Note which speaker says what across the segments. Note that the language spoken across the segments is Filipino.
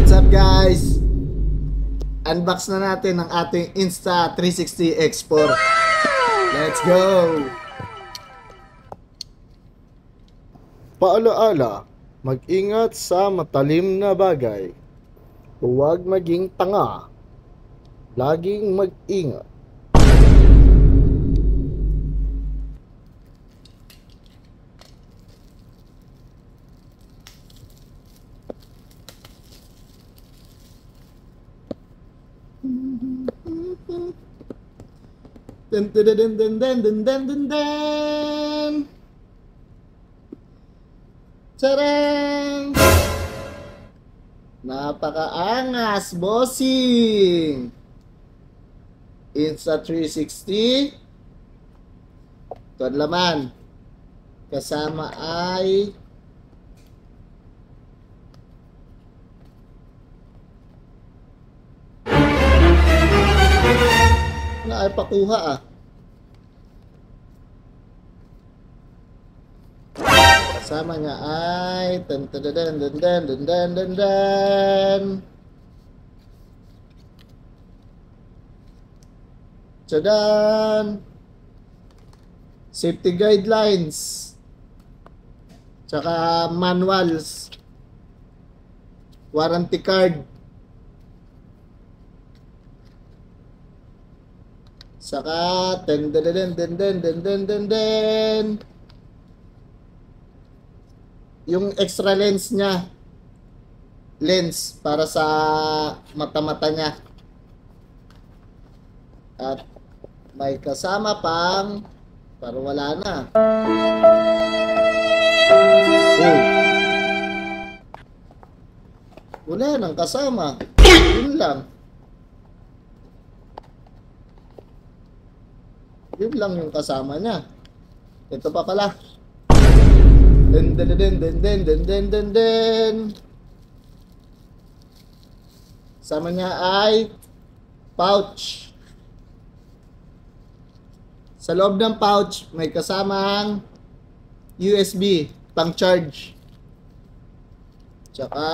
Speaker 1: What's up guys? Unbox na natin ang ating Insta360 X4. Let's go! Paalaala, mag-ingat sa matalim na bagay. Huwag maging tanga. Laging mag-ingat. Dun dun dun dun dun dun dun dun dun. Tadang! Napakaangas, bossing! Insta360. Ito ang laman. Kasama ay ay pakuha ah. Kasama niya ay dan dan dan dan dan dan dan dan. Tadaan! Safety guidelines. Tsaka manuals. Warranty card. Saka den den den den den den den den den. Yung extra lens niya. Lens para sa mata-mata niya. At may kasama pang para wala na. Oh. Wala nang kasama. Yun lang. Yun lang yung kasama niya. Ito pa pala. Den den den den den den den den den. Sama niya ay pouch. Sa loob ng pouch may kasamang USB pang charge. Tsaka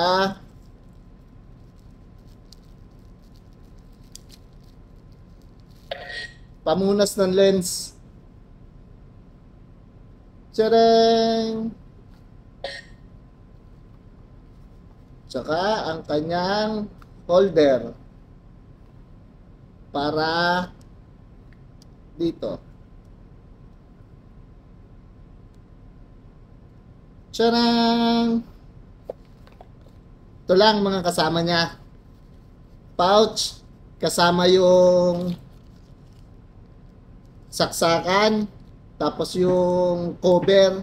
Speaker 1: pamunas ng lens. Tadang! Tsaka ang kanyang holder para dito. Tadang! Ito lang mga kasama niya. Pouch, kasama yung saksakan, tapos yung cover,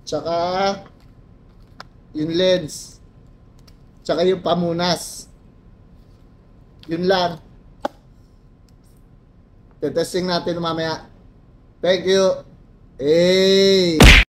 Speaker 1: tsaka yung lens, tsaka yung pamunas. Yun lang. Tetesting natin mamaya. Thank you. Hey!